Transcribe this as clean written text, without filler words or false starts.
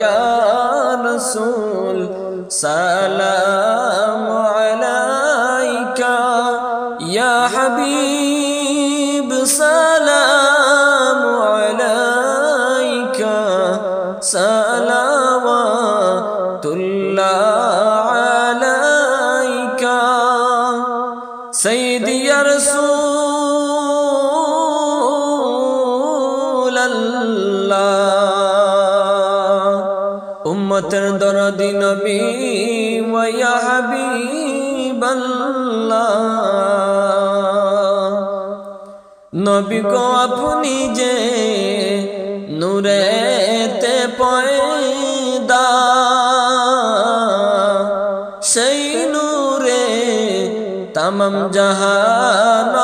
Ya Rasul salamu alayka ya Habib salamu alayka salawatullah alayka Sayyidi ya Rasulallah উম্মতের দরদি নবী ওয়া ইয়া হাবিবাল্লাহ নবী গো আপনি যে নূরেতে পয়দা সেই নূরে तमाम जहान